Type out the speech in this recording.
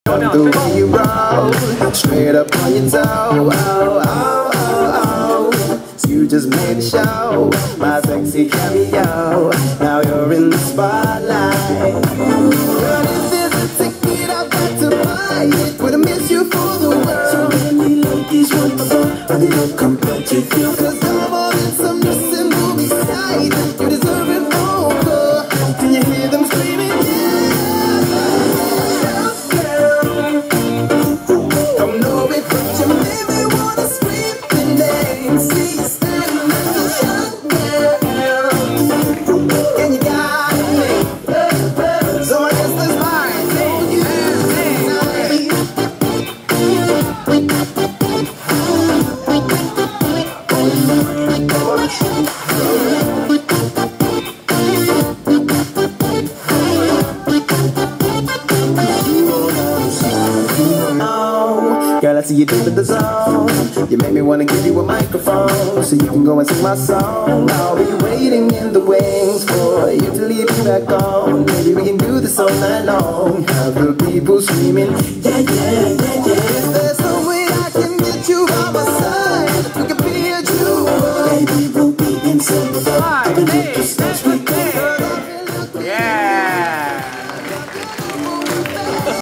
The way you roll, straight up on your toe. Oh, oh, oh, oh. So you just made a show, my sexy cameo. Now you're in the spotlight. Girl, this is a ticket, I've got to buy it. Would I miss you for the world? So many ladies want the phone, but they don't compare to you. Cause I'm all in some nursing movie side. You deserve it more. Can you hear them screaming? Girl, I see you deep in the zone. You make me wanna give you a microphone so you can go and sing my song. I'll be waiting in the wings for you to leave me back on. Maybe we can do this all night long. Have the people screaming, yeah, yeah, yeah, yeah. Is there some way I can get you by my side? We can be a duo. Baby, we'll be inseparable. Hey, hey,